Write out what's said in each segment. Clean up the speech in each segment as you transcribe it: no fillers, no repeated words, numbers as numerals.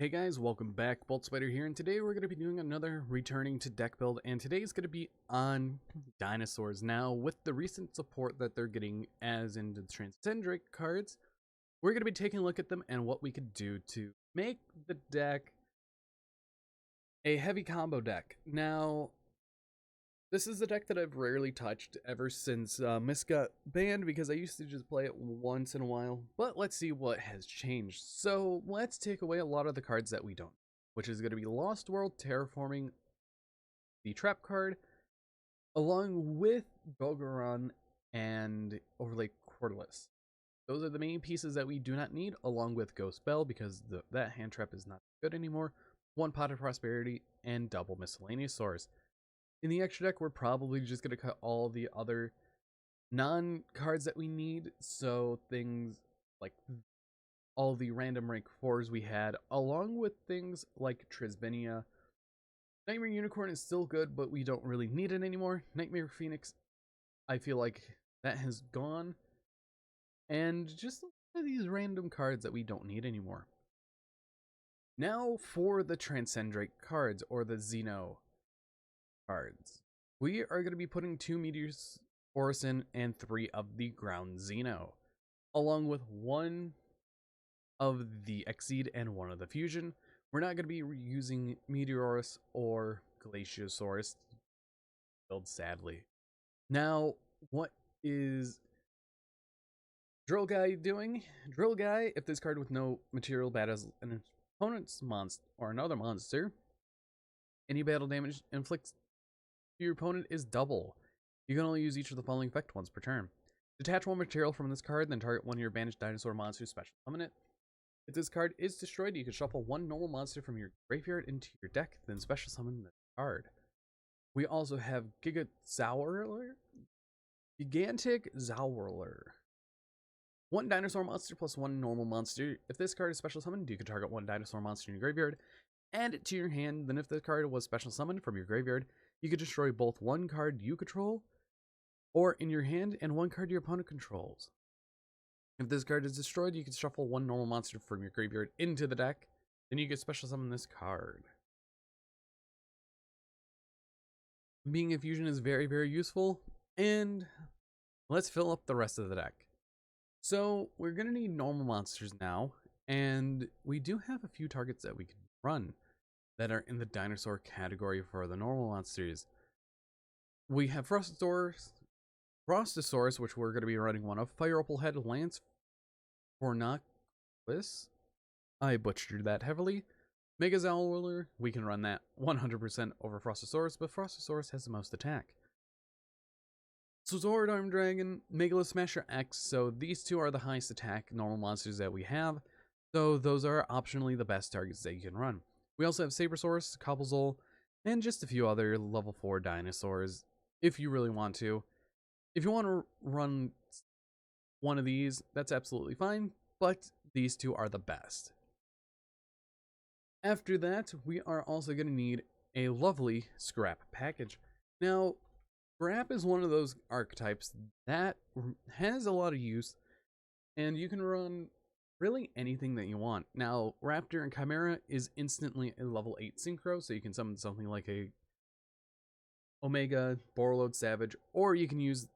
Hey guys, welcome back. Bolt Spider here, and today we're going to be doing another returning to deck build, and today's going to be on Dinosaurs. Now, with the recent support that they're getting as in the Transcendric cards, we're going to be taking a look at them and what we could do to make the deck a heavy combo deck. Now, this is a deck that I've rarely touched ever since Mist got banned because I used to just play it once in a while. But let's see what has changed. So let's take away a lot of the cards that we don't, which is going to be Lost World, Terraforming, the Trap card, along with Bogaron and Overlay Cordless. Those are the main pieces that we do not need, along with Ghost Bell because that hand trap is not good anymore, one Pot of Prosperity, and double Miscellaneous Source. In the extra deck, we're probably just going to cut all the other non-cards that we need, so things like all the random rank 4s we had, along with things like Trisbinia. Nightmare Unicorn is still good, but we don't really need it anymore. Nightmare Phoenix, I feel like that has gone. And just these random cards that we don't need anymore. Now for the Transcendric cards, or the Xeno cards. We are going to be putting 2 Meteors Orison and 3 of the Ground Xeno, along with 1 of the Exceed and 1 of the Fusion. We're not going to be using Meteorus or Glaciosaurus to build, sadly. Now, what is Drill Guy doing? Drill Guy, if this card with no material battles an opponent's monster or another monster, any battle damage inflicts your opponent is double. You can only use each of the following effect once per turn. Detach 1 material from this card, then target 1 of your banished dinosaur monsters, special summon it. If this card is destroyed, you can shuffle 1 normal monster from your graveyard into your deck, then special summon the card. We also have Gigantic Zowrler. 1 dinosaur monster plus 1 normal monster. If this card is special summoned, you can target 1 dinosaur monster in your graveyard, add it to your hand. Then if the card was special summoned from your graveyard, you could destroy both 1 card you control or in your hand and 1 card your opponent controls. If this card is destroyed, you can shuffle 1 normal monster from your graveyard into the deck. Then you can special summon this card. Being a fusion is very, very useful. And let's fill up the rest of the deck. So we're going to need normal monsters now. And we do have a few targets that we can run that are in the dinosaur category for the normal monsters. We have Frostosaurus, which we're going to be running 1 of. Fire Opal Head, Lance Fornacus, I butchered that heavily. Mega Zowrler, we can run that 100% over Frostosaurus, but Frostosaurus has the most attack. Sword Arm Dragon, Megalo Smasher X, so these 2 are the highest attack normal monsters that we have. So those are optionally the best targets that you can run. We also have Sabersaurus, Cobblezole, and just a few other level 4 dinosaurs if you really want to. If you want to run one of these, that's absolutely fine, but these 2 are the best. After that, we are also going to need a lovely scrap package. Now, scrap is one of those archetypes that has a lot of use, and you can run really anything that you want. Now, Raptor and Chimera is instantly a level 8 synchro, so you can summon something like a Omega, Borreload Savage, or you can use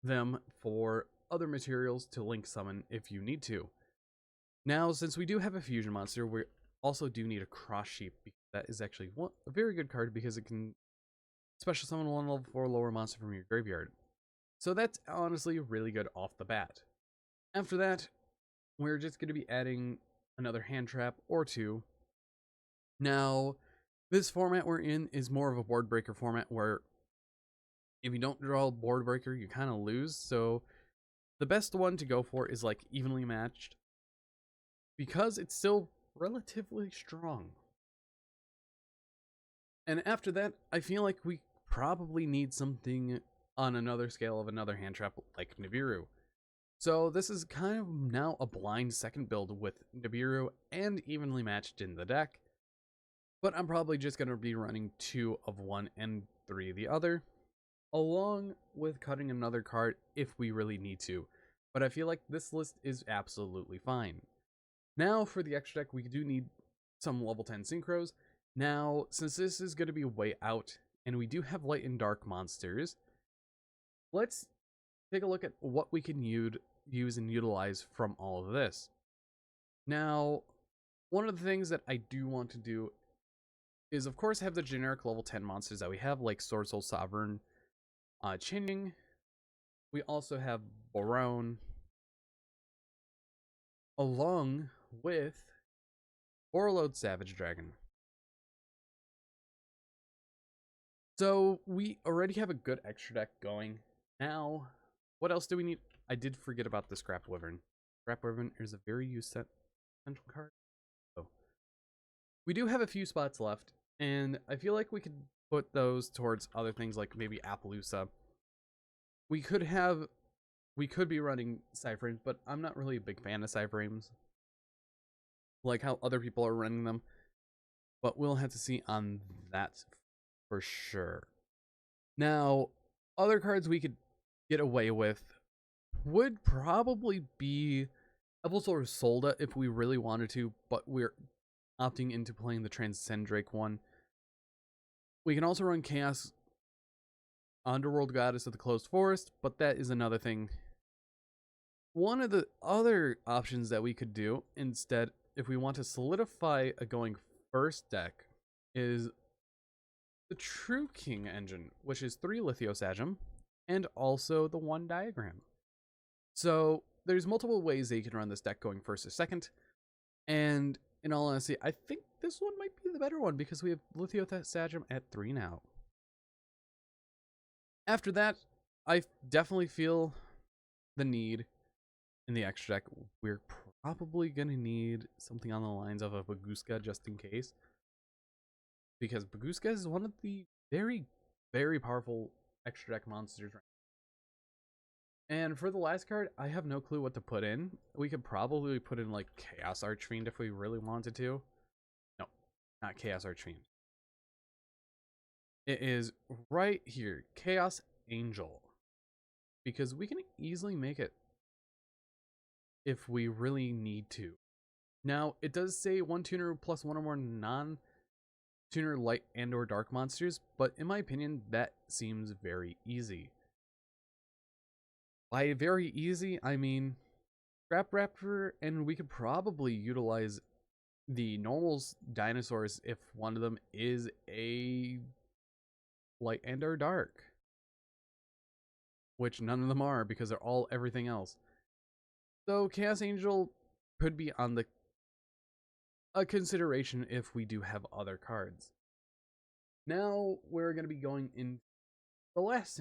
them for other materials to link summon if you need to. Now, since we do have a fusion monster, we also do need a Cross Sheep. That is actually a very good card because it can special summon 1 level 4 lower monster from your graveyard. So that's honestly really good off the bat. After that, we're just going to be adding another hand trap or 2. Now, this format we're in is more of a board breaker format where if you don't draw a board breaker, you kind of lose. So the best one to go for is like Evenly Matched because it's still relatively strong. And after that, I feel like we probably need something on another scale of another hand trap like Nibiru. So this is kind of now a blind second build with Nibiru and Evenly Matched in the deck. But I'm probably just going to be running 2 of one and 3 of the other, along with cutting another card if we really need to. But I feel like this list is absolutely fine. Now for the extra deck, we do need some level 10 synchros. Now, since this is going to be way out, and we do have light and dark monsters, let's take a look at what we can use and utilize from all of this. Now, one of the things that I do want to do is, of course, have the generic level 10 monsters that we have, like Sword Soul Sovereign, Chinning. We also have Barone, along with Overload Savage Dragon. So we already have a good extra deck going. Now, what else do we need? I did forget about the Scrap Wyvern. Scrap Wyvern is a very useful central card. So we do have a few spots left, and I feel like we could put those towards other things like maybe Appaloosa. We could be running Cyframes, but I'm not really a big fan of Cyframes, like how other people are running them. But we'll have to see on that for sure. Now, other cards we could get away with would probably be Evolsaur Solda if we really wanted to, but we're opting into playing the Transcendrake one. We can also run Chaos Underworld Goddess of the Closed Forest, but that is another thing. One of the other options that we could do instead, if we want to solidify a going first deck, is the True King engine, which is 3 Lithiosagem and also the 1 Diagram. So there's multiple ways that you can run this deck going first or second, and in all honesty, I think this one might be the better one because we have Lithiosagem at 3 now. After that, I definitely feel the need in the extra deck. We're probably going to need something on the lines of a Bagooska just in case, because Bagooska is one of the very, very powerful extra deck monsters right now. And for the last card, I have no clue what to put in. We could probably put in like Chaos Archfiend if we really wanted to. No, not Chaos Archfiend. It is right here, Chaos Angel, because we can easily make it if we really need to. Now, it does say 1 tuner plus 1 or more non-tuner light and or dark monsters, but in my opinion, that seems very easy. By very easy, I mean Scrap Raptor, and we could probably utilize the normals dinosaurs if one of them is a light and or dark, which none of them are because they're all everything else. So Chaos Angel could be on a consideration if we do have other cards. Now we're going to be going in the last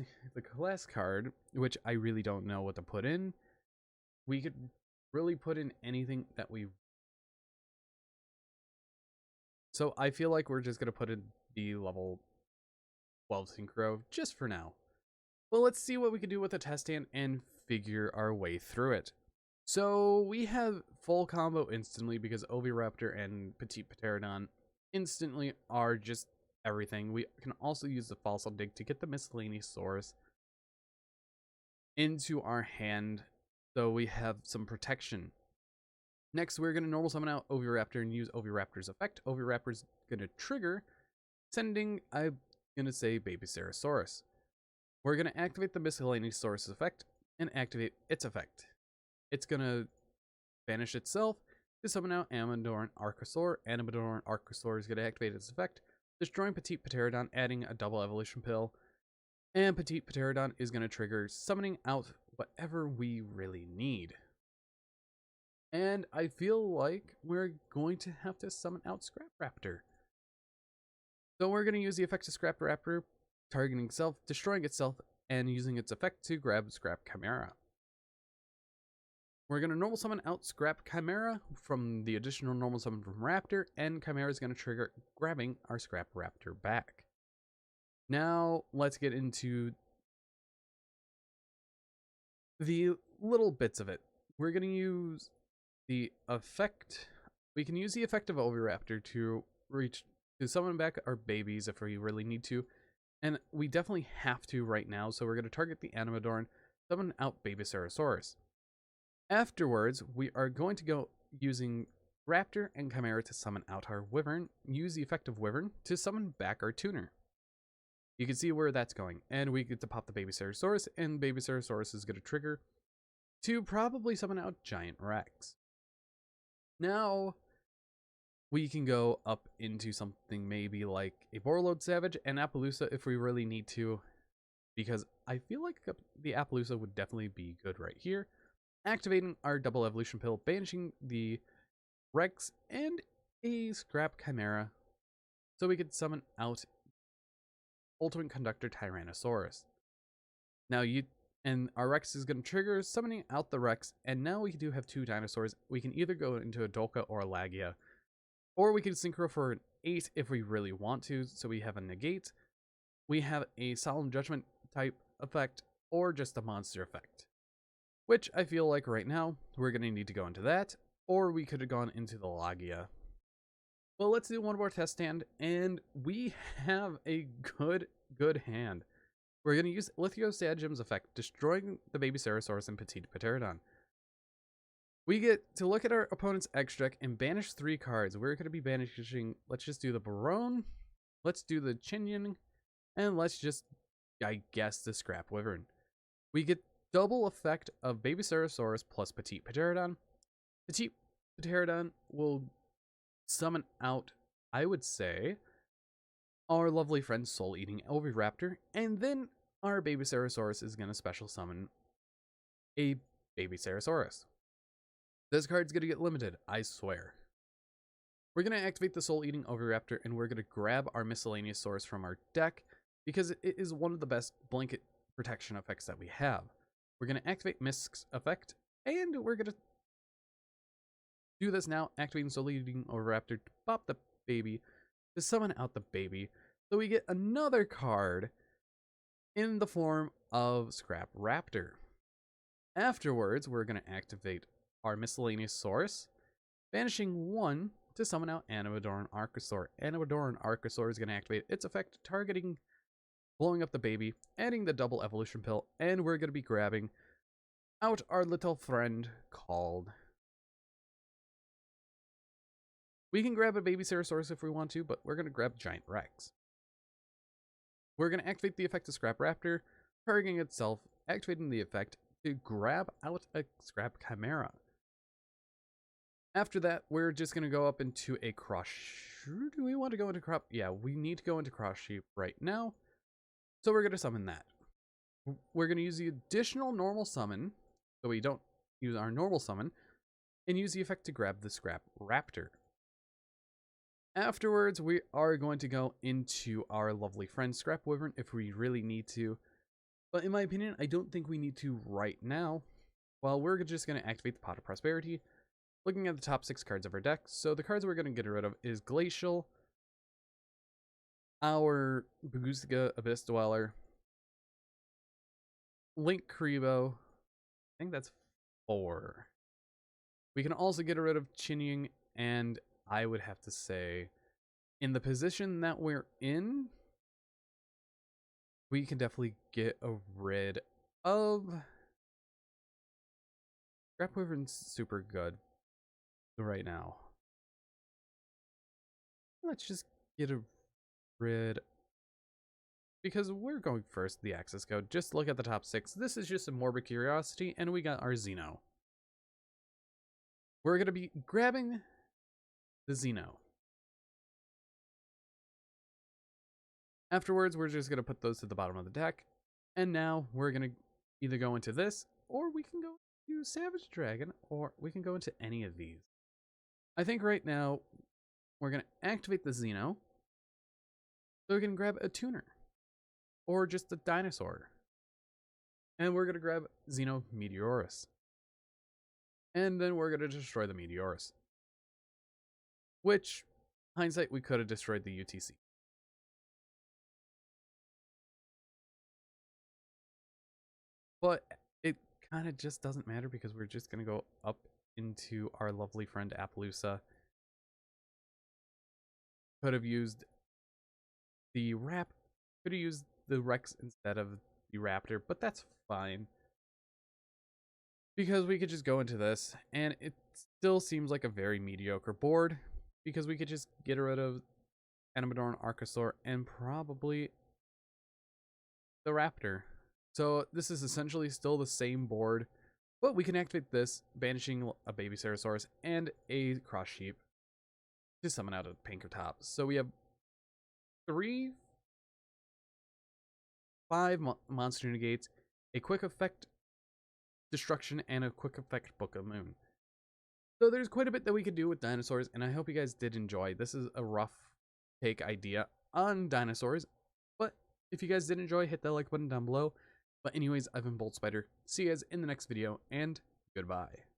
card, which I really don't know what to put in. We could really put in anything that we... So I feel like we're just going to put in the level 12 Synchro just for now. Well, let's see what we can do with the test stand and figure our way through it. So we have full combo instantly because Oviraptor and Petite Pterodon instantly are just everything. We can also use the Fossil Dig to get the miscellaneous source into our hand, so we have some protection. Next, we're going to normal summon out Oviraptor and use Oviraptor's effect. Oviraptor's going to trigger, sending, I'm going to say, Baby Cerosaurus. We're going to activate the miscellaneous source effect and activate its effect. It's going to banish itself to summon out Amadorn Archosaur. Amadorn Archosaur is going to activate its effect, destroying Petite Pterodon, adding a double evolution pill. And Petite Pterodon is going to trigger, summoning out whatever we really need. And I feel like we're going to have to summon out Scrap Raptor. So we're going to use the effect of Scrap Raptor, targeting itself, destroying itself, and using its effect to grab Scrap Chimera. We're going to normal summon out Scrap Chimera from the additional normal summon from Raptor, and Chimera is going to trigger grabbing our Scrap Raptor back. Now, let's get into the little bits of it. We're going to use the effect. We can use the effect of Oviraptor to summon back our babies if we really need to. And we definitely have to right now, so we're going to target the Animadorn, summon out Baby Cerosaurus. Afterwards, we are going to go using Raptor and Chimera to summon out our Wyvern. Use the effect of Wyvern to summon back our Tuner. You can see where that's going. And we get to pop the Baby Ceratosaurus, and Baby Ceratosaurus is going to trigger to probably summon out Giant Rex. Now, we can go up into something maybe like a Borreload Savage and Appaloosa if we really need to, because I feel like the Appaloosa would definitely be good right here. Activating our double evolution pill, banishing the Rex and a Scrap Chimera, so we could summon out Ultimate Conductor Tyrannosaurus. Now our Rex is going to trigger, summoning out the Rex, and now we do have two dinosaurs. We can either go into a Dolka or a Lagia, or we can synchro for an 8 if we really want to, so we have a negate. We have a Solemn Judgment type effect, or just a monster effect. Which I feel like right now, we're going to need to go into that, or we could have gone into the Lagia. Well, let's do one more test hand, and we have a good hand. We're going to use Lithiosagem's effect, destroying the Baby Ceratosaurus and Petite Pterodon. We get to look at our opponent's X deck and banish 3 cards. We're going to be banishing, let's just do the Barone, let's do the Chinian, and let's just, I guess, the Scrap Wyvern. We get double effect of Baby Ceratosaurus plus Petite Pterodon. Petite Pterodon will summon out, I would say, our lovely friend Soul Eating Oviraptor, and then our Baby Ceratosaurus is going to special summon a Baby Ceratosaurus. This card's going to get limited, I swear. We're going to activate the Soul Eating Oviraptor, and we're going to grab our Miscellaneous Source from our deck, because it is one of the best blanket protection effects that we have. We're going to activate Misk's effect, and we're going to do this now, activating Soul Eating Oviraptor to pop the baby, to summon out the baby, so we get another card in the form of Scrap Raptor. Afterwards, we're going to activate our Miscellaneous Source, banishing 1 to summon out Animadoran Archosaur. Animadoran Archosaur is going to activate its effect, targeting blowing up the baby, adding the double evolution pill, and we're going to be grabbing out our little friend called... We can grab a Baby Ceratosaurus if we want to, but we're going to grab Giant Rex. We're going to activate the effect of Scrap Raptor, targeting itself, activating the effect to grab out a Scrap Chimera. After that, we're just going to go up into a Cross... Do we want to go into Crop? Yeah, we need to go into Cross Sheep right now. So we're going to summon that. We're going to use the additional normal summon, so we don't use our normal summon, and use the effect to grab the Scrap Raptor. Afterwards, we are going to go into our lovely friend Scrap Wyvern if we really need to. But in my opinion, I don't think we need to right now. Well, we're just going to activate the Pot of Prosperity, looking at the top 6 cards of our deck. So the cards we're going to get rid of is Glacial, our Bagooska Abyss Dweller, Link Kribo. I think that's 4. We can also get rid of Chinian, and I would have to say, in the position that we're in, we can definitely get rid of... Scrap Wyvern's super good right now. Let's just get rid... Because we're going first, the access code. Just look at the top 6. This is just a morbid curiosity, and we got our Xeno. We're going to be grabbing the Xeno. Afterwards, we're just going to put those to the bottom of the deck. And now we're going to either go into this, or we can go to Savage Dragon, or we can go into any of these. I think right now, we're going to activate the Xeno, so we can grab a Tuner, or just a Dinosaur. And we're going to grab Xeno Meteorus. And then we're going to destroy the Meteorus. Which, hindsight, we could have destroyed the UTC. But it kind of just doesn't matter because we're just going to go up into our lovely friend Appaloosa. Could have used the could have used the Rex instead of the Raptor, but that's fine. Because we could just go into this, and still seems like a very mediocre board because we could just get rid of Animador and Archosaur and probably the Raptor. So this is essentially still the same board, but we can activate this, banishing a Baby Ceratosaurus and a Cross Sheep to summon out a Pankratops. So we have 5 monster negates, a quick effect destruction, and a quick effect Book of Moon. So there's quite a bit that we could do with Dinosaurs, and I hope you guys did enjoy. This is a rough take idea on Dinosaurs, but if you guys did enjoy, hit that like button down below. But anyways, I've been Bolt Spider. See you guys in the next video, and goodbye.